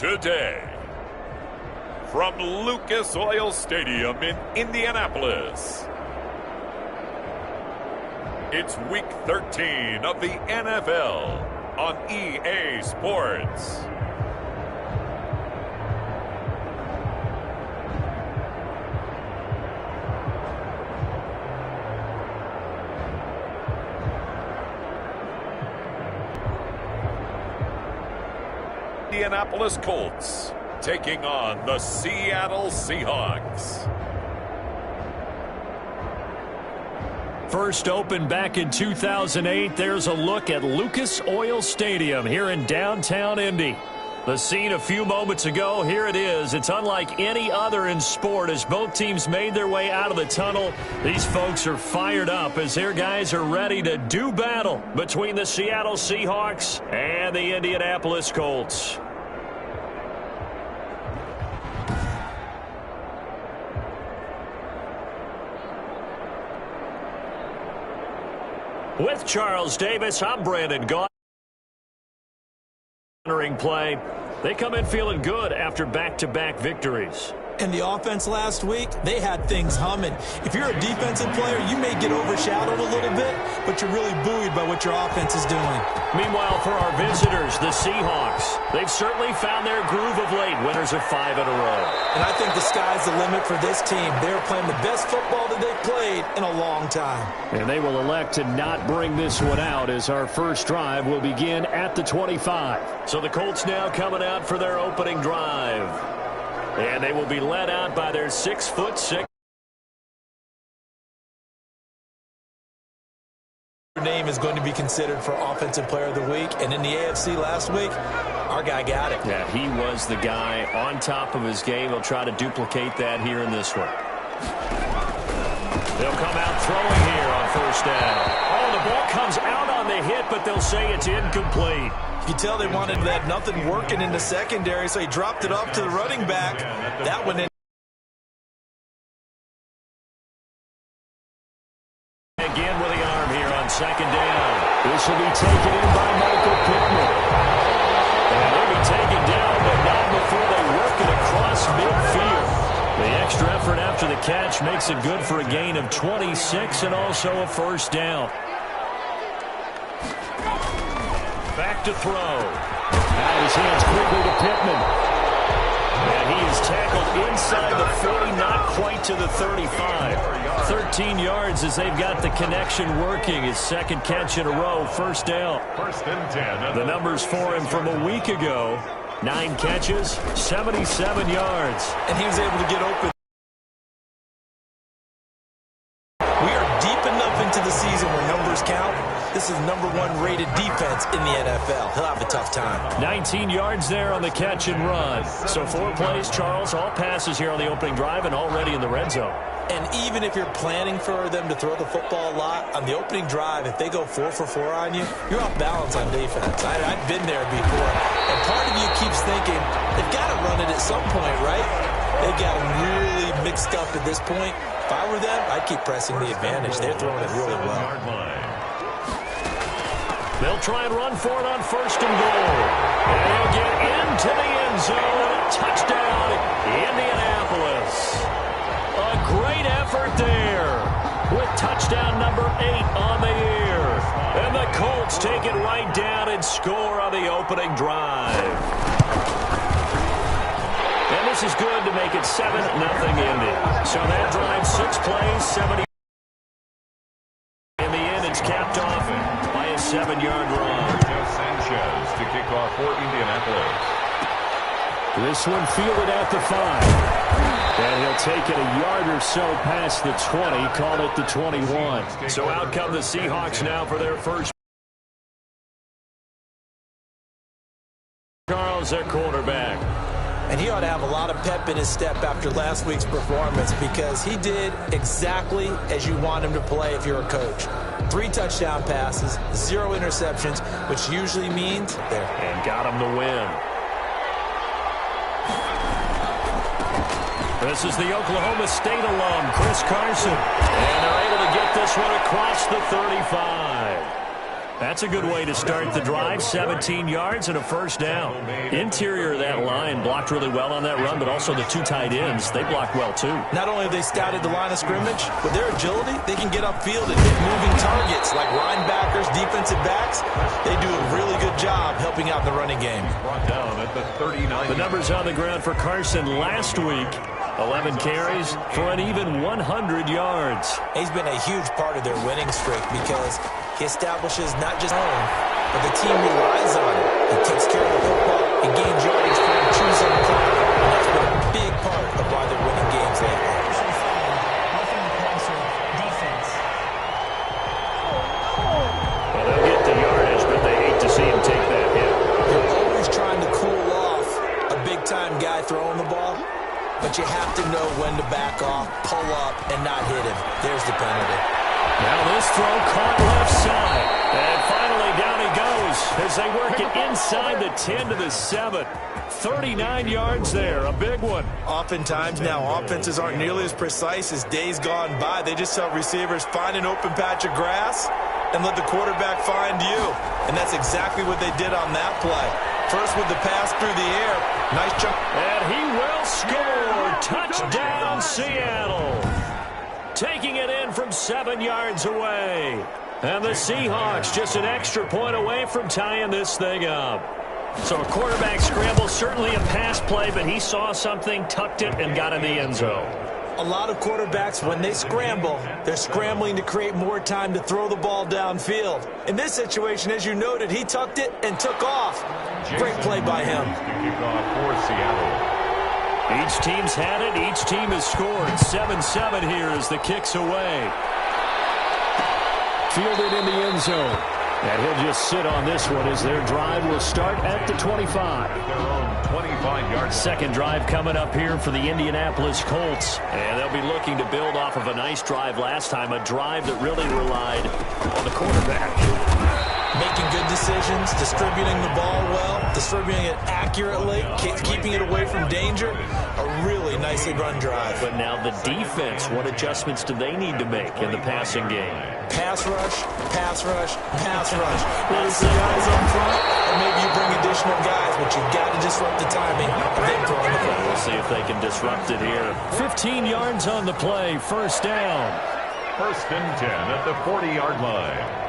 today. From Lucas Oil Stadium in Indianapolis, it's Week 13 of the NFL on EA Sports. Indianapolis Colts taking on the Seattle Seahawks. First opened back in 2008, there's a look at Lucas Oil Stadium here in downtown Indy. The scene a few moments ago, here it is. It's unlike any other in sport as both teams made their way out of the tunnel. These folks are fired up as their guys are ready to do battle between the Seattle Seahawks and the Indianapolis Colts. With Charles Davis, I'm Brandon Gaudin. Play. They come in feeling good after back-to-back victories. And the offense last week, they had things humming. If you're a defensive player, you may get overshadowed a little bit, but you're really buoyed by what your offense is doing. Meanwhile, for our visitors, the Seahawks, they've certainly found their groove of late, winners of 5 in a row. And I think the sky's the limit for this team. They're playing the best football that they've played in a long time. And they will elect to not bring this one out as our first drive will begin at the 25. So the Colts now coming out for their opening drive. And they will be led out by their 6'6". Name is going to be considered for Offensive Player of the Week. And in the AFC last week, our guy got it. Yeah, he was the guy on top of his game. He'll try to duplicate that here in this one. They'll come out throwing here on first down. Oh, the ball comes out on the hit, but they'll say it's incomplete. You can tell they wanted that nothing working in the secondary, so he dropped it off to the running back. That one in. Again with the arm here on second down. This will be taken in by Michael Pittman. And they'll be taken down, but not before they work it across midfield. The extra effort after the catch makes it good for a gain of 26 and also a first down. Back to throw. Out of his hands quickly to Pittman. And he is tackled inside the 40, not quite to the 35. 13 yards as they've got the connection working. His second catch in a row, first down. First and 10. The numbers for him from a week ago. 9 catches, 77 yards. And he was able to get open. We are deep enough into the season where numbers count. This is #1 rated defense in the NFL. He'll have a tough time. 19 yards there on the catch and run. So 4 plays, Charles, all passes here on the opening drive and already in the red zone. And even if you're planning for them to throw the football a lot, on the opening drive, if they go 4 for 4 on you, you're off balance on defense. I've been there before. And part of you keeps thinking, they've got to run it at some point, right? They've got them really mixed up at this point. If I were them, I'd keep pressing the advantage. They're throwing it really well. They'll try and run for it on first and goal. And he'll get into the end zone. Touchdown, Indianapolis. A great effort there with touchdown number 8 on the year. And the Colts take it right down and score on the opening drive. And this is good to make it 7-0 Indy. So that drive, 6 plays, 70. In the end, it's capped off by a 7-yard run. Sanchez to kick off for Indianapolis. This one fielded at the 5. And he'll take it a yard or so past the 20, call it the 21. So out come the Seahawks now for their first. Charles, their quarterback. And he ought to have a lot of pep in his step after last week's performance because he did exactly as you want him to play if you're a coach. 3 touchdown passes, 0 interceptions, which usually means there. And got him the win. This is the Oklahoma State alum, Chris Carson. And they're able to get this one across the 35. That's a good way to start the drive. 17 yards and a first down. Interior of that line blocked really well on that run, but also the two tight ends, they blocked well too. Not only have they scouted the line of scrimmage, with their agility, they can get upfield and hit moving targets like linebackers, defensive backs. They do a really good job helping out the running game. Brought down at the 39. The numbers on the ground for Carson last week. 11 carries for an even 100 yards. He's been a huge part of their winning streak because he establishes not just home, but the team relies on him. He takes care of the football. He gains yardage for him, chews on the clock. And that's been a big part of why they're winning games lately. Well, they'll get the yardage, but they hate to see him take that hit. They're always trying to cool off a big-time guy throwing the ball, but you have to know when to back off, pull up, and not hit him. There's the penalty. Now this throw caught left side. And finally down he goes as they work it inside the 10 to the 7. 39 yards there, a big one. Oftentimes now offenses aren't nearly as precise as days gone by. They just tell receivers, find an open patch of grass and let the quarterback find you. And that's exactly what they did on that play. First with the pass through the air. Nice jump. And he will score. Touchdown, Seattle. Taking it in from 7 yards away. And the Seahawks just an extra point away from tying this thing up. So a quarterback scramble, certainly a pass play, but he saw something, tucked it, and got in the end zone. A lot of quarterbacks, when they scramble, they're scrambling to create more time to throw the ball downfield. In this situation, as you noted, he tucked it and took off. Great play by him. For Seattle. Each team's had it. Each team has scored. 7-7 here as the kick's away. Fielded in the end zone. And he'll just sit on this one as their drive will start at the 25. Their own 25-yard. Second drive coming up here for the Indianapolis Colts. And they'll be looking to build off of a nice drive last time, a drive that really relied on the quarterback. Making good decisions, distributing the ball well, distributing it accurately, keeping it away from danger. A really nicely run drive. But now the defense, what adjustments do they need to make in the passing game? Pass rush, pass rush, pass rush. Release the guys up front, or maybe you bring additional guys, but you've got to disrupt the timing of them throwing the ball. We'll see if they can disrupt it here. 15 yards on the play, first down. First and 10 at the 40-yard line.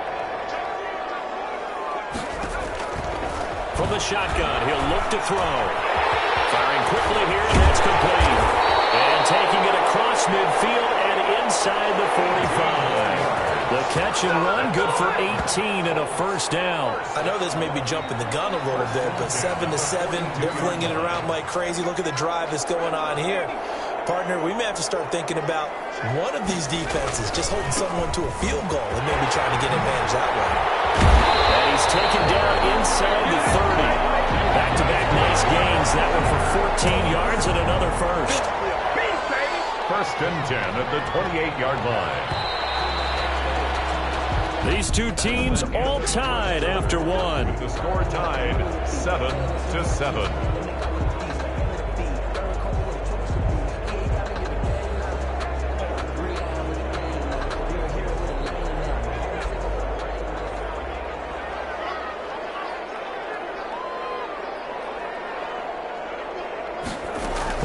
From the shotgun, he'll look to throw. Firing quickly here, and that's complete. And taking it across midfield and inside the 45. The catch and run, good for 18 and a first down. I know this may be jumping the gun a little bit, but 7-7, they're flinging it around like crazy. Look at the drive that's going on here. Partner, we may have to start thinking about one of these defenses just holding someone to a field goal and maybe trying to get advantage that way. And he's taken down inside the 30. Back-to-back nice gains. That one for 14 yards and another first. First and 10 at the 28-yard line. These two teams all tied after one. The score tied 7-7.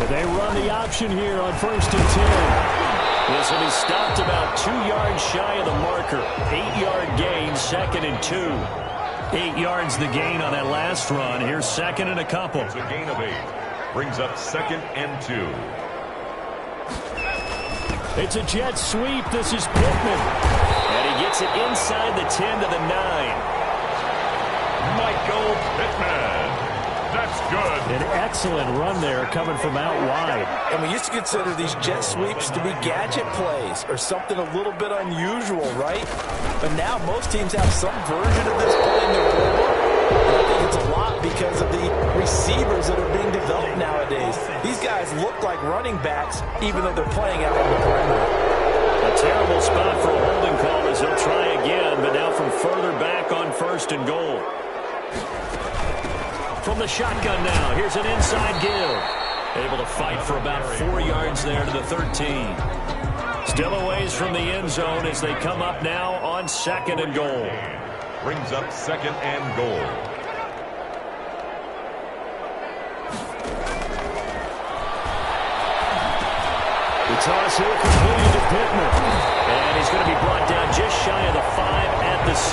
They run the option here on first and 10. This one is stopped about 2 yards shy of the marker. 8-yard gain, second and 2. 8 yards the gain on that last run. Here's second and a couple. It's a gain of 8. Brings up second and 2. It's a jet sweep. This is Pittman. And he gets it inside the 10 to the 9. Michael Pittman. That's good. An excellent run there coming from out wide. And we used to consider these jet sweeps to be gadget plays or something a little bit unusual, right? But now most teams have some version of this play in their playbook. And I think it's a lot because of the receivers that are being developed nowadays. These guys look like running backs even though they're playing out on the perimeter. A terrible spot for a holding call as he'll try again, but now from further back on first and goal. From the shotgun now, here's an inside give. Able to fight for about 4 yards there to the 13. Still a ways from the end zone as they come up now on second and goal. Brings up 2nd and goal. The toss here completed to Pittman. And he's going to be brought down just shy of the 5 at the 6.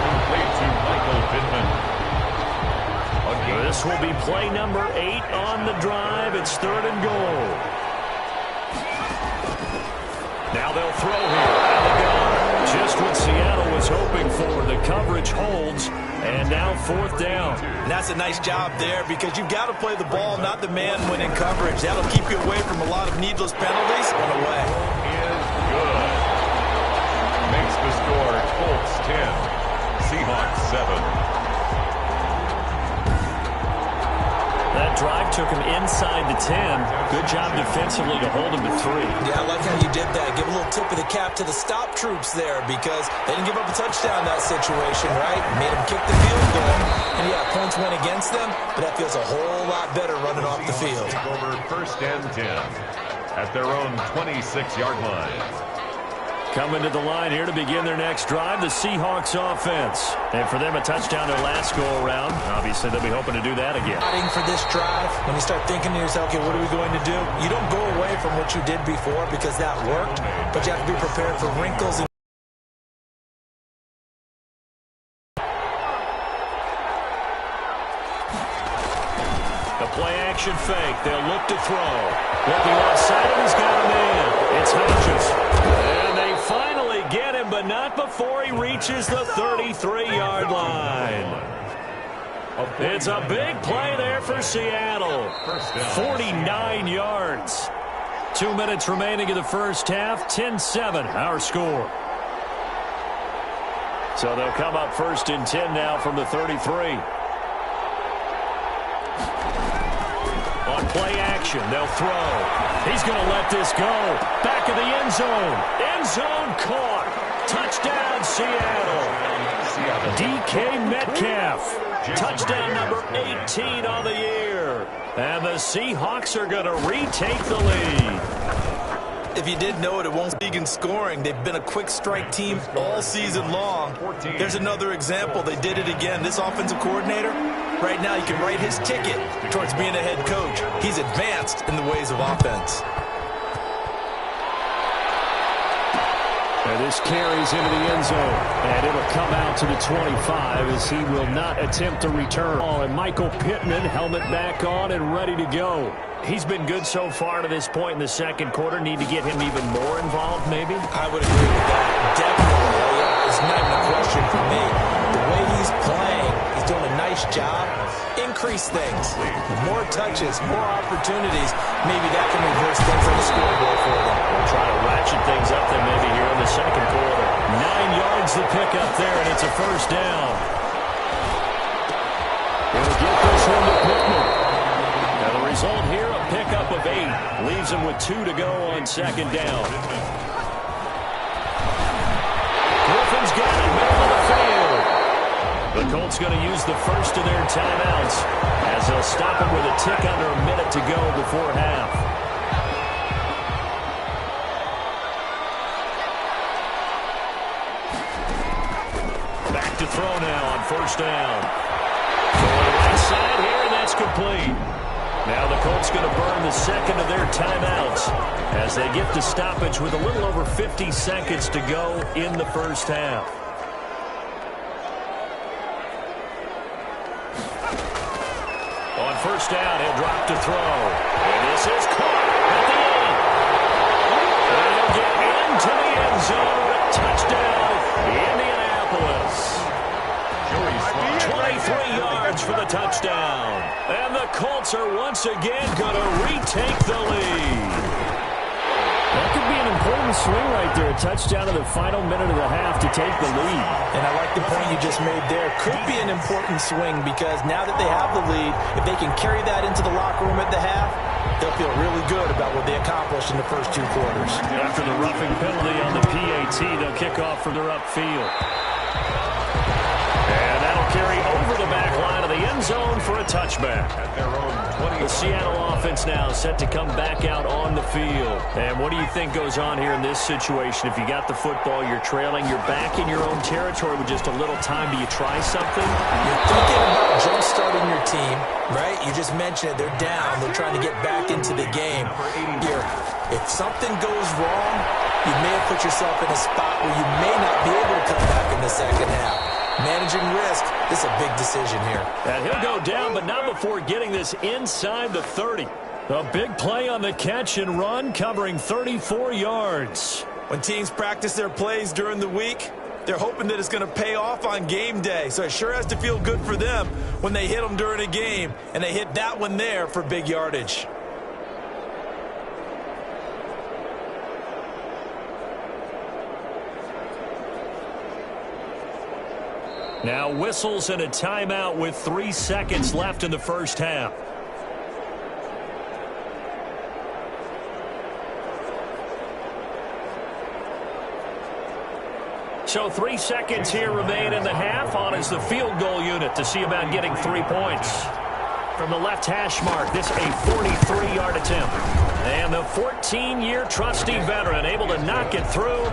Complete to Michael Pittman. This will be play number 8 on the drive. It's 3rd and goal. Now they'll throw here. Out they go. Just what Seattle was hoping for. The coverage holds. And now 4th down. And that's a nice job there because you've got to play the ball, not the man when in coverage. That'll keep you away from a lot of needless penalties. Run away. Is good. Makes the score Colts 10. Seahawks 7. That drive took him inside the 10. Good job defensively to hold him to 3. Yeah, I like how you did that. Give a little tip of the cap to the stop troops there because they didn't give up a touchdown in that situation, right? Made them kick the field goal. And yeah, points went against them, but that feels a whole lot better running off the field. Over 1st and 10 at their own 26-yard line. Coming to the line here to begin their next drive, the Seahawks offense. And for them, a touchdown their last go-around. Obviously, they'll be hoping to do that again. For this drive, when you start thinking to yourself, okay, what are we going to do? You don't go away from what you did before because that worked, but you have to be prepared for wrinkles. The play-action fake. They'll look to throw. Looking offside, and he's got a man. It's Hodges. And they finally get him, but not before he reaches the 33-yard line. It's a big play there for Seattle. 49 yards. 2 minutes remaining in the first half. 10-7, our score. So they'll come up 1st and 10 now from the 33. On play action, they'll throw. He's going to let this go. Back of the end zone. End zone caught. Touchdown, Seattle. DK Metcalf. Touchdown number 18 on the year. And the Seahawks are going to retake the lead. If you didn't know it, it won't be in scoring. They've been a quick strike team all season long. There's another example. They did it again. This offensive coordinator, right now, you can write his ticket towards being a head coach. He's advanced in the ways of offense. And this carries into the end zone. And it'll come out to the 25 as he will not attempt to return. And Michael Pittman, helmet back on and ready to go. He's been good so far to this point in the second quarter. Need to get him even more involved, maybe? I would agree with that. Definitely. It's not even a question for me. The way he's playing, he's doing a nice job. Increase things. More touches, more opportunities. Maybe that can reverse things on the scoreboard for them. We'll try to ratchet things up then maybe here in the second quarter. 9 yards to pick up there, and it's a 1st down. He'll get this one to Pittman. Now the result here, a pickup of 8. Leaves him with 2 to go on 2nd down. Griffin's got it, middle of the field. The Colts going to use the first of their timeouts as they'll stop him with a tick under a minute to go before half. Back to throw now on 1st down. Going right side here, and that's complete. Now the Colts going to burn the second of their timeouts as they get to stoppage with a little over 50 seconds to go in the first half. On 1st down, he'll drop to throw. And this is caught at the end. And he'll get into the end zone. Touchdown, Indianapolis. 23 yards for the touchdown. And the Colts are once again going to retake the lead. That could be an important swing right there. A touchdown in the final minute of the half to take the lead. And I like the point you just made there. Could be an important swing because now that they have the lead, if they can carry that into the locker room at the half, they'll feel really good about what they accomplished in the first 2 quarters. After the roughing penalty on the PAT, they'll kick off for their upfield. And that'll carry over the back line of the end zone for a touchback. The Seattle offense now set to come back out on the field. And what do you think goes on here in this situation? If you got the football, you're trailing, you're back in your own territory with just a little time. Do you try something? You're thinking about jump-starting your team, right? You just mentioned it. They're down. They're trying to get back into the game. Here, if something goes wrong, you may have put yourself in a spot where you may not be able to come back in the second half. Managing risk, this is a big decision here. And he'll go down, but not before getting this inside the 30. A big play on the catch and run, covering 34 yards. When teams practice their plays during the week, they're hoping that it's going to pay off on game day. So it sure has to feel good for them when they hit them during a game. And they hit that one there for big yardage. Now whistles and a timeout with 3 seconds left in the first half. So 3 seconds here remain in the half. On is the field goal unit to see about getting 3 points. From the left hash mark, this a 43-yard attempt. And the 14-year trusty veteran able to knock it through.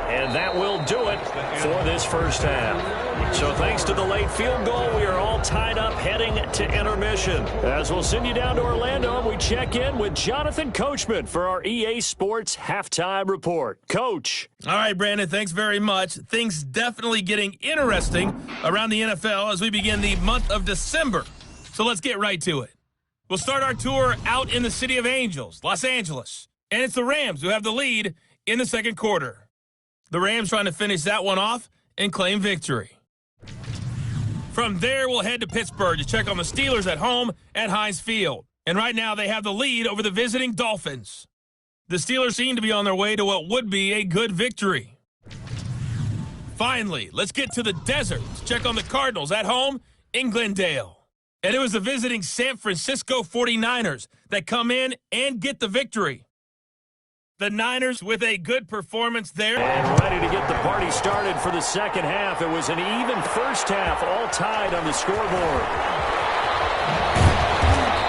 And that will do it for this first half. So thanks to the late field goal, we are all tied up heading to intermission. As we'll send you down to Orlando, we check in with Jonathan Coachman for our EA Sports Halftime Report. Coach. All right, Brandon, thanks very much. Things definitely getting interesting around the NFL as we begin the month of December. So let's get right to it. We'll start our tour out in the City of Angels, Los Angeles. And it's the Rams who have the lead in the second quarter. The Rams trying to finish that one off and claim victory. From there, we'll head to Pittsburgh to check on the Steelers at home at Heinz Field. And right now, they have the lead over the visiting Dolphins. The Steelers seem to be on their way to what would be a good victory. Finally, let's get to the desert to check on the Cardinals at home in Glendale. And it was the visiting San Francisco 49ers that come in and get the victory. The Niners with a good performance there. And ready to get the party started for the second half. It was an even first half, all tied on the scoreboard.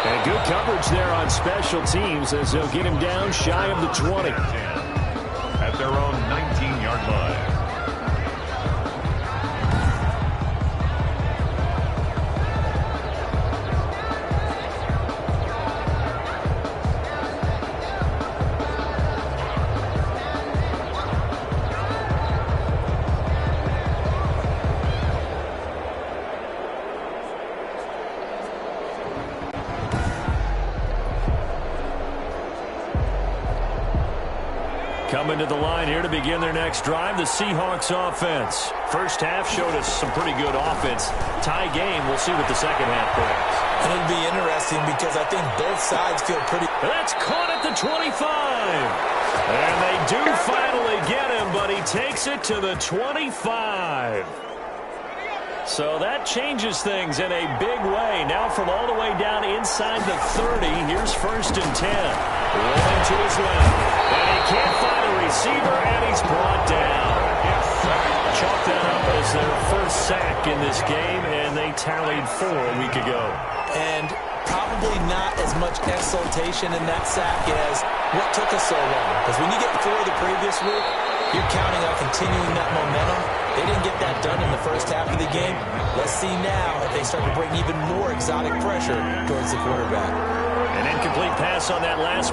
And good coverage there on special teams as they'll get him down shy of the 20. At their own 19-yard line. Coming to the line here to begin their next drive, the Seahawks offense. First half showed us some pretty good offense. Tie game, we'll see what the second half brings. And it'll be interesting because I think both sides feel pretty... That's caught at the 25. And they do finally get him, but he takes it to the 25. So that changes things in a big way. Now from all the way down inside the 30, here's 1st and 10. Rolling to his left. And he can't find a receiver, and he's brought down. Chalk that up as their first sack in this game, and they tallied 4 a week ago. And probably not as much exultation in that sack as what took us so long. Because when you get 4 the previous week, you're counting on continuing that momentum. They didn't get that done in the first half of the game. Let's see now if they start to bring even more exotic pressure towards the quarterback. An incomplete pass on that last